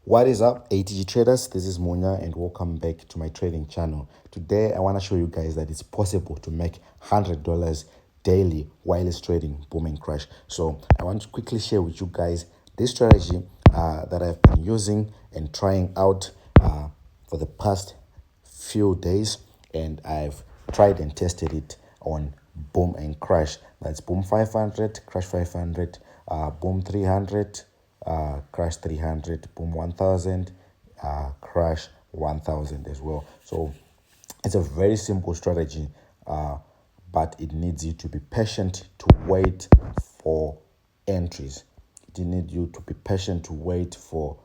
What is up, ATG traders? This is Munya and welcome back to my trading channel. Today I want to show you guys that it's possible to make $100 daily while it's trading boom and crash. So I want to quickly share with you guys this strategy that I've been using and trying out for the past few days, and I've tried and tested it on boom and crash. That's boom 500, crash 500, boom 300, crash 300, boom 1000, crash 1000 as well. So it's a very simple strategy, but it needs you to be patient to wait for entries. It needs you to be patient to wait for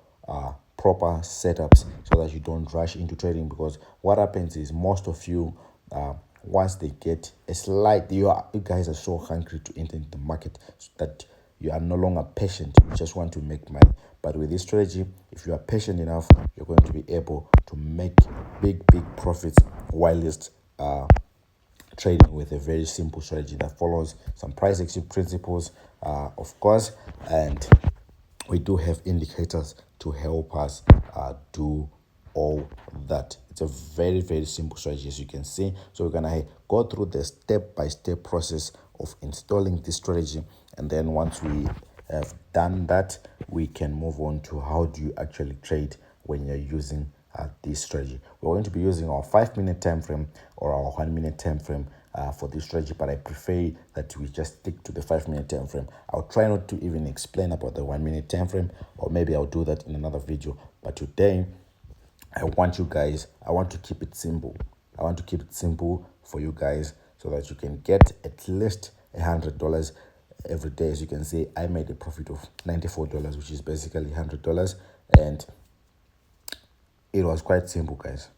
proper setups so that you don't rush into trading, because what happens is most of you, once they get a slight, you guys are so hungry to enter into the market that you are no longer patient. You just want to make money. But with this strategy, if you are patient enough, you're going to be able to make big profits whilst trading with a very simple strategy that follows some price action principles, of course, and we do have indicators to help us do all that. It's a very simple strategy, as you can see. So we're gonna go through the step-by-step process of installing this strategy, and then once we have done that, we can move on to how do you actually trade when you're using this strategy. We're going to be using our 5-minute time frame or our 1-minute time frame for this strategy, but I prefer that we just stick to the 5-minute time frame. I'll try not to even explain about the 1-minute time frame, or maybe I'll do that in another video. But today I want to keep it simple. I want to keep it simple for you guys so that you can get at least $100 every day. As you can see, I made a profit of $94, which is basically $100, and it was quite simple, guys.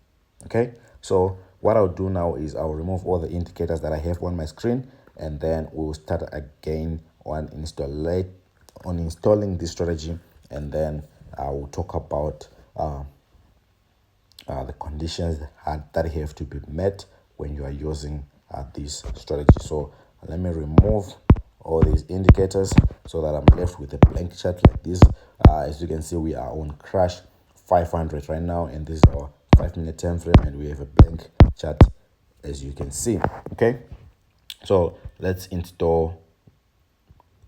Okay, so what I'll do now is I'll remove all the indicators that I have on my screen, and then we'll start again on installing this strategy, and then I will talk about the conditions that have to be met when you are using this strategy. So let me remove all these indicators so that I'm left with a blank chart like this. As you can see, we are on crash 500 right now, and this is our 5-minute time frame, and we have a blank chart, as you can see. Okay, so let's install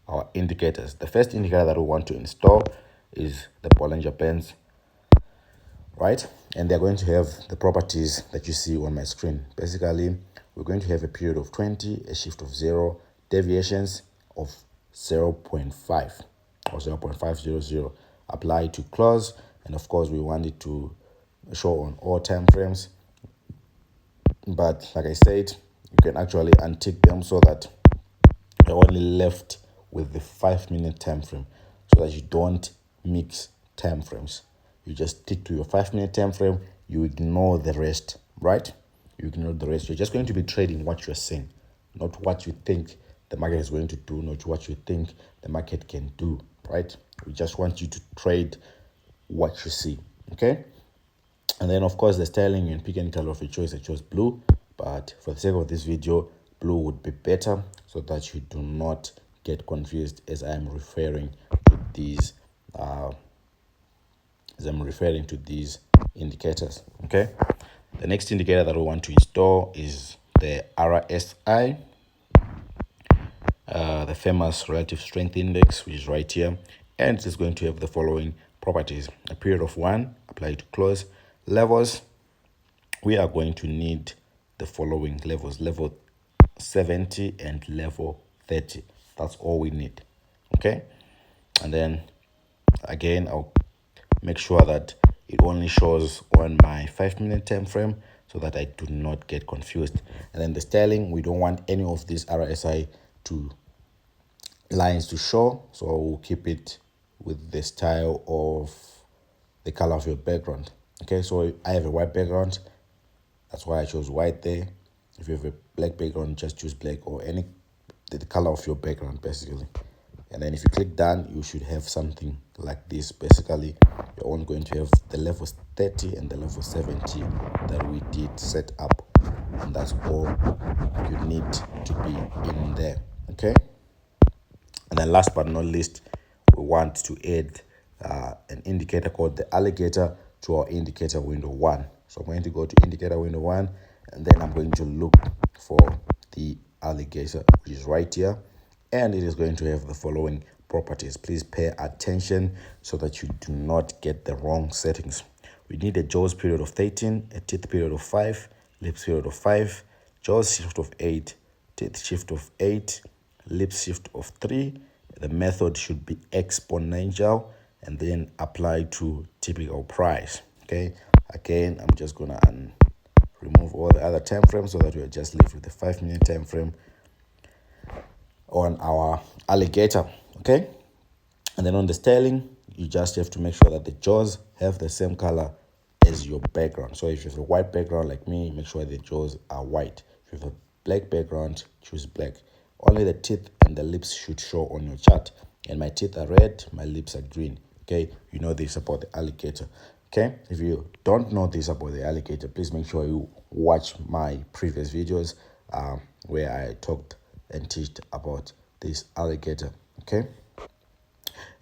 our indicators. The first indicator that we want to install is the Bollinger Bands, right? And they're going to have the properties that you see on my screen. Basically, we're going to have a period of 20, a shift of 0, deviations of 0.5 or 0.500, apply to close, and of course we want it to show on all time frames. But like I said, you can actually untick them so that you're only left with the 5-minute time frame, so that you don't mix time frames. You just stick to your 5-minute time frame. You ignore the rest, right? You ignore the rest. You're just going to be trading what you're seeing, not what you think the market is going to do, not what you think the market can do, right? We just want you to trade what you see, okay? And then, of course, the styling, you can pick any color of your choice. I chose blue, but for the sake of this video, blue would be better so that you do not get confused as I'm referring to these indicators. Okay, the next indicator that we want to install is the RSI, the famous relative strength index, which is right here, and it's going to have the following properties: a period of 1, apply to close. Levels, we are going to need the following levels: level 70 and level 30. That's all we need. Okay, and then again, I'll make sure that it only shows on my 5-minute time frame so that I do not get confused. And then the styling, we don't want any of these RSI lines to show, so we'll keep it with the style of the color of your background. Okay, so I have a white background, that's why I chose white there. If you have a black background, just choose black, or the color of your background basically. And then if you click done, you should have something like this. Basically, you're only going to have the level 30 and the level 70 that we did set up, and that's all you need to be in there. Okay, and then last but not least, we want to add an indicator called the alligator to our indicator window 1. So I'm going to go to indicator window 1, and then I'm going to look for the alligator, which is right here, and it is going to have the following properties. Please pay attention so that you do not get the wrong settings. We need a jaws period of 13, a teeth period of 5, lips period of 5, jaws shift of 8, teeth shift of 8, lips shift of 3. The method should be exponential, and then apply to typical price. Okay, again, I'm just gonna remove all the other time frames so that we're just left with the 5-minute time frame on our alligator. Okay, and then on the sterling, you just have to make sure that the jaws have the same color as your background. So if you have a white background like me, make sure the jaws are white. If you have a black background, choose black. Only the teeth and the lips should show on your chart. And my teeth are red, my lips are green. Okay, you know this about the alligator. Okay, if you don't know this about the alligator, please make sure you watch my previous videos where I talked and teached about this alligator. Okay,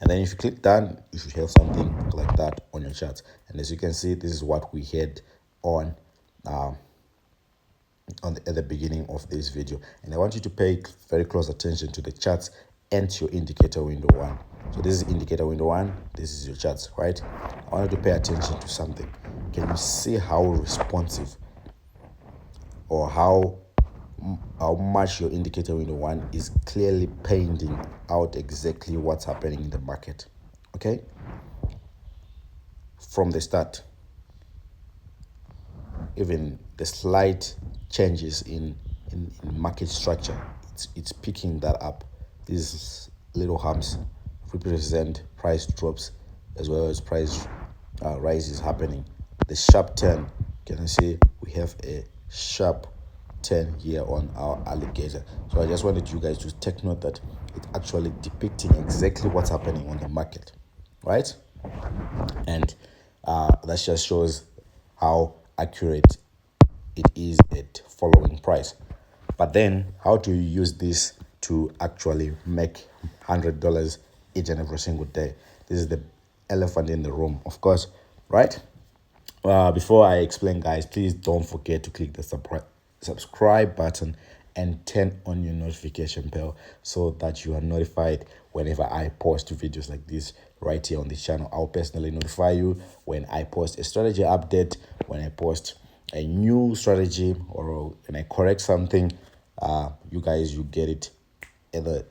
and then if you click done, you should have something like that on your chart. And as you can see, this is what we had on at the beginning of this video. And I want you to pay very close attention to the charts and to your indicator window 1. So this is indicator window 1, this is your charts, right? I want you to pay attention to something. Can you see how responsive or how much your indicator window 1 is clearly painting out exactly what's happening in the market? Okay, from the start, even the slight changes in market structure, it's picking that up. These little humps represent price drops as well as price rises happening. The sharp turn, can you see we have a sharp turn here on our alligator? So I just wanted you guys to take note that it's actually depicting exactly what's happening on the market, right? And that just shows how accurate it is at following price. But then how do you use this to actually make $100 each and every single day? This is the elephant in the room, of course, right? Before I explain, guys, please don't forget to click the subscribe button and turn on your notification bell so that you are notified whenever I post videos like this right here on the channel. I'll personally notify you when I post a strategy update, when I post a new strategy, or when I correct something. You guys, you get it at the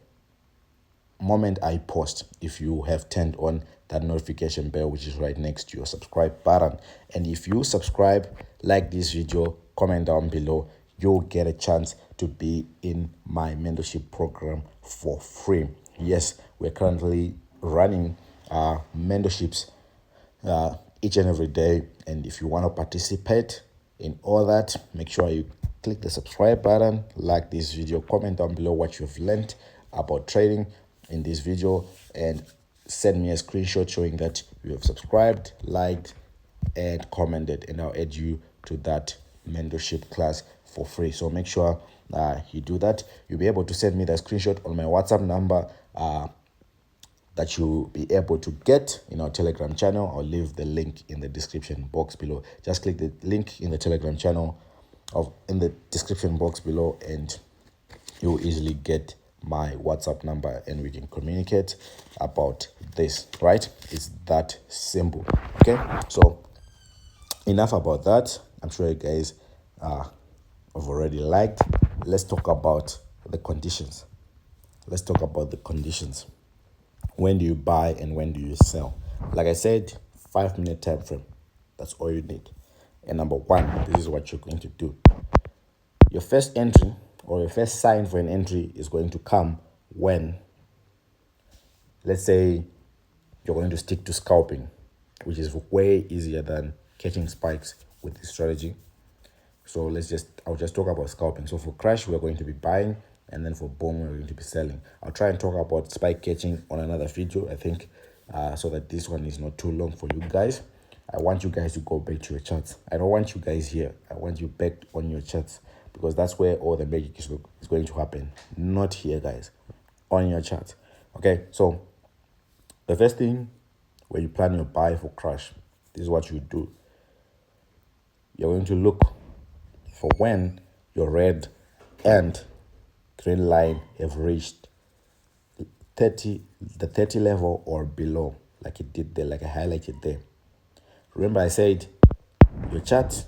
moment I post, if you have turned on that notification bell, which is right next to your subscribe button. And if you subscribe, like this video, comment down below, you'll get a chance to be in my mentorship program for free. Yes, we're currently running mentorships each and every day, and if you want to participate in all that, make sure you click the subscribe button, like this video, comment down below what you've learned about trading in this video, and send me a screenshot showing that you have subscribed, liked, and commented, and I'll add you to that mentorship class for free. So make sure you do that. You'll be able to send me the screenshot on my WhatsApp number that you'll be able to get in our Telegram channel. I'll leave the link in the description box below. Just click the link in the Telegram channel in the description box below, and you'll easily get my WhatsApp number and we can communicate about this, right? It's that simple. Okay, so enough about that. I'm sure you guys have already liked. Let's talk about the conditions. Let's talk about the conditions. When do you buy and when do you sell? Like I said, 5-minute time frame. That's all you need. And number 1, this is what you're going to do. Your first entry or your first sign for an entry is going to come when, let's say, you're going to stick to scalping, which is way easier than catching spikes with this strategy. So I'll just talk about scalping. So for crash, we're going to be buying, and then for boom, we're going to be selling. I'll try and talk about spike catching on another video, I think, so that this one is not too long for you guys. I want you guys to go back to your charts. I don't want you guys here. I want you back on your charts, because that's where all the magic is going to happen. Not here, guys. On your chart. Okay, so the first thing when you plan your buy for crash, this is what you do. You're going to look for when your red and green line have reached 30, the 30 level or below, like it did there, like I highlighted there. Remember I said your chart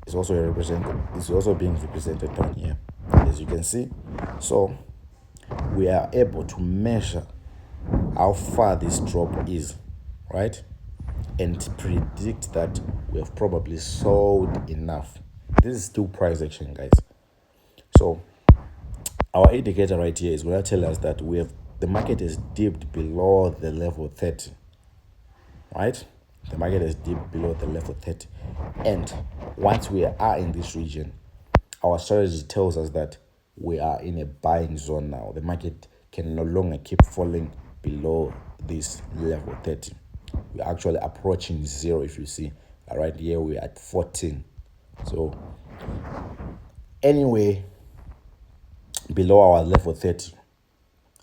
is also being represented down here, as you can see. So we are able to measure how far this drop is, right? And predict that we have probably sold enough. This is still price action, guys. So our indicator right here is going to tell us that the market has dipped below the level 30, right? The market has dipped below the level 30. And once we are in this region, our strategy tells us that we are in a buying zone now. The market can no longer keep falling below this level 30. We're actually approaching zero. If you see right here, we're at 14. So anyway, below our level 30,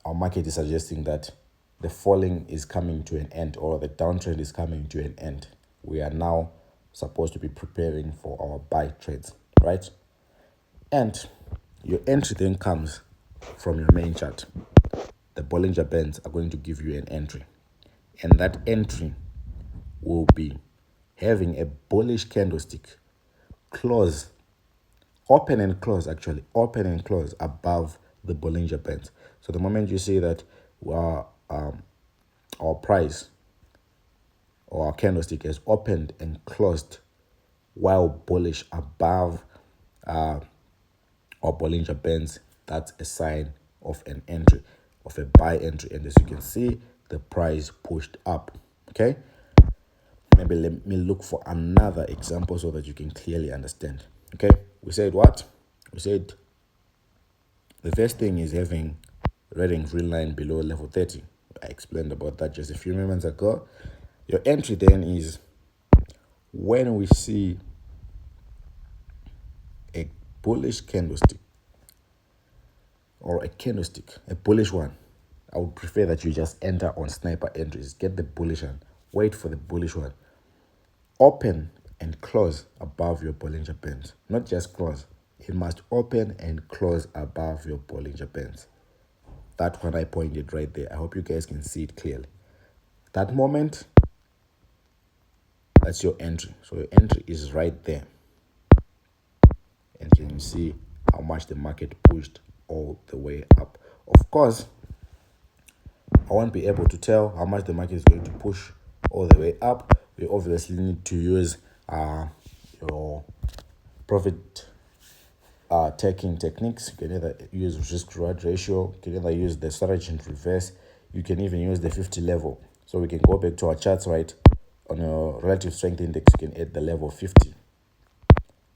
our market is suggesting that the falling is coming to an end, or the downtrend is coming to an end. We are now supposed to be preparing for our buy trades, right? And your entry then comes from your main chart. The Bollinger Bands are going to give you an entry, and that entry will be having a bullish candlestick close, open and close, actually open and close above the Bollinger Bands. So the moment you see that our price or our candlestick has opened and closed while bullish above our Bollinger Bands, that's a sign of an entry, of a buy entry. And as you can see, the price pushed up. Okay, maybe let me look for another example so that you can clearly understand. Okay, we said what? We said the first thing is having red and green line below level 30. I explained about that just a few moments ago. Your entry then is when we see a bullish candlestick, or a candlestick, a bullish one. I would prefer that you just enter on sniper entries. Get the bullish one. Wait for the bullish one. Open and close above your Bollinger Bands. Not just close. It must open and close above your Bollinger Bands. That one I pointed right there. I hope you guys can see it clearly. That moment, that's your entry. So your entry is right there. And you can see how much the market pushed all the way up. Of course, I won't be able to tell how much the market is going to push all the way up. We obviously need to use your profit taking techniques. You can either use risk reward ratio, you can either use the strategy in reverse, you can even use the 50 level. So we can go back to our charts, right? On your relative strength index, you can add the level 50. You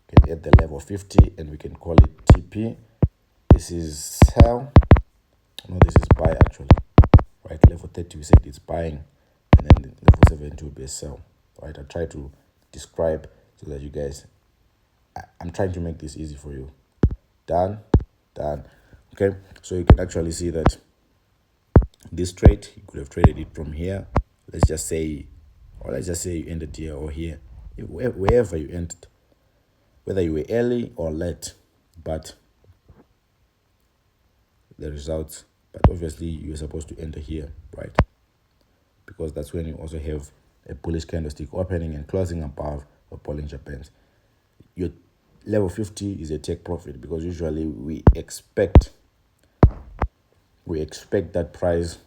can add the level 50 and we can call it TP. This is sell. No, this is buy actually. Right, level 30 we said it's buying, and then level 70 will be a sell. Right, I try to describe so that you guys, I'm trying to make this easy for you. Done. Okay, so you can actually see that this trade, you could have traded it from here. Let's just say you ended here or here, wherever you entered, whether you were early or late, but the results. But obviously you're supposed to enter here, right? Because that's when you also have a bullish candlestick opening and closing above the Bollinger Bands. Your level 50 is a take profit, because usually we expect that price,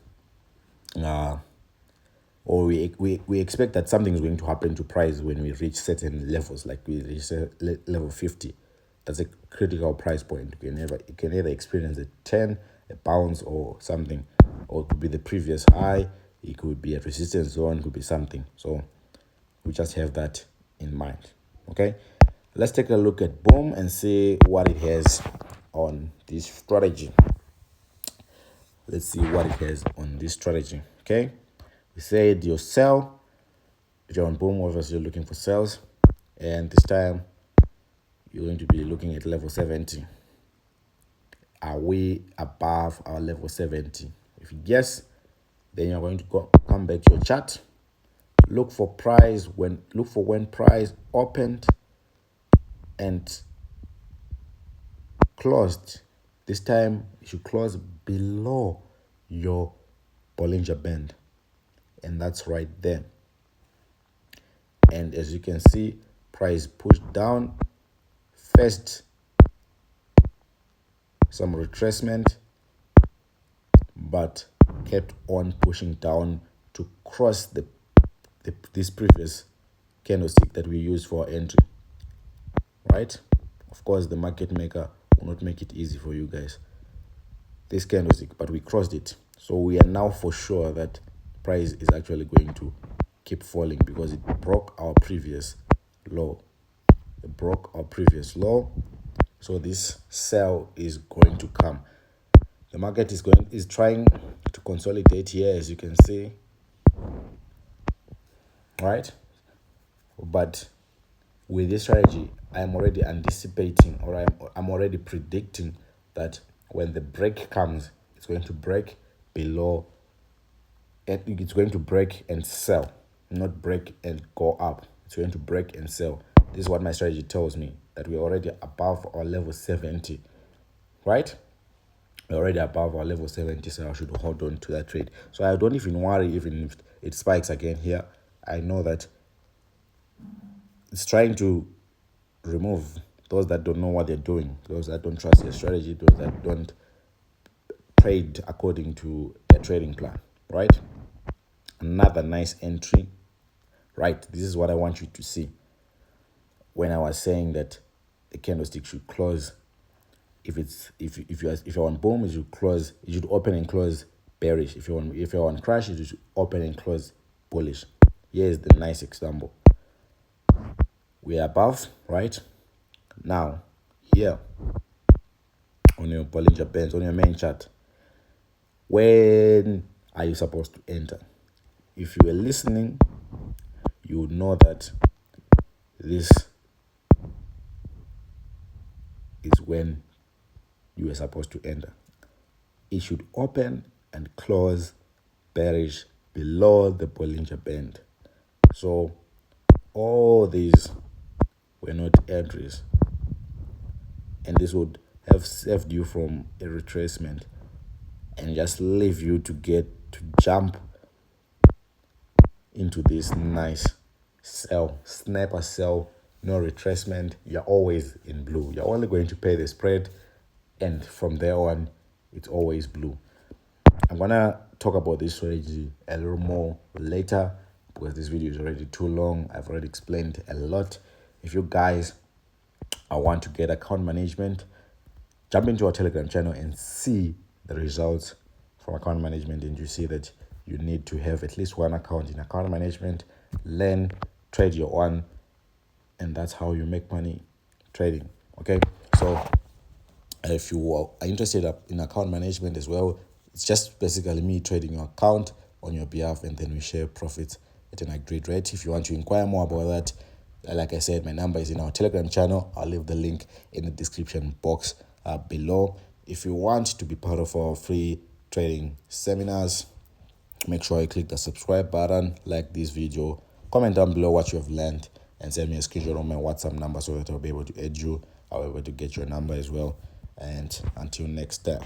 or we expect that something is going to happen to price when we reach certain levels, like we reach level 50. That's a critical price point. You can either experience a 10, a bounce or something, or it could be the previous high, it could be a resistance zone, it could be something. So we just have that in mind. Okay, let's take a look at boom and see what it has on this strategy. Let's see what it has on this strategy. Okay, we said your sell. If you're on boom, obviously you're looking for sales, and this time you're going to be looking at level 70. Are we above our level 70? If you guess, then you're going to come back to your chart look for when price opened and closed. This time you should close below your Bollinger Band, and that's right there. And as you can see, price pushed down first, some retracement, but kept on pushing down to cross this previous candlestick that we used for our entry, right? Of course, the market maker will not make it easy for you guys, this candlestick, but we crossed it. So we are now for sure that price is actually going to keep falling because it broke our previous low. It broke our previous low. So this sell is going to come. The market is trying to consolidate here, as you can see, right? But with this strategy, I'm already anticipating, or I'm already predicting that when the break comes, it's going to break below, and it's going to break and sell, not break and go up. It's going to break and sell. This is what my strategy tells me, that we're already above our level 70, right? We're already above our level 70, so I should hold on to that trade. So I don't even worry even if it spikes again here. I know that it's trying to remove those that don't know what they're doing, those that don't trust their strategy, those that don't trade according to their trading plan, right? Another nice entry, right? This is what I want you to see. When I was saying that the candlestick should close, if you're on boom, it should close, it should open and close bearish. If you're on crash, it should open and close bullish. Here's the nice example. We are above, right? Now, here on your Bollinger Bands, on your main chart, when are you supposed to enter? If you were listening, you would know that this is when you were supposed to enter. It should open and close bearish below the Bollinger Band. So all these were not entries, and this would have saved you from a retracement and just leave you to get to jump into this nice sell, sniper sell, no retracement. You're always in blue. You're only going to pay the spread, and from there on, it's always blue. I'm gonna talk about this strategy a little more later because this video is already too long. I've already explained a lot. If you guys want to get account management, jump into our Telegram channel and see the results from account management, and you see that you need to have at least one account in account management. Learn, trade your own, and that's how you make money trading. Okay, so if you are interested in account management as well, it's just basically me trading your account on your behalf, and then we share profits at an agreed rate. If you want to inquire more about that, like I said, my number is in our Telegram channel. I'll leave the link in the description box below. If you want to be part of our free trading seminars, make sure you click the subscribe button, like this video, comment down below what you have learned, and send me a screenshot on my WhatsApp number so that I'll be able to add you. I'll be able to get your number as well. And until next time.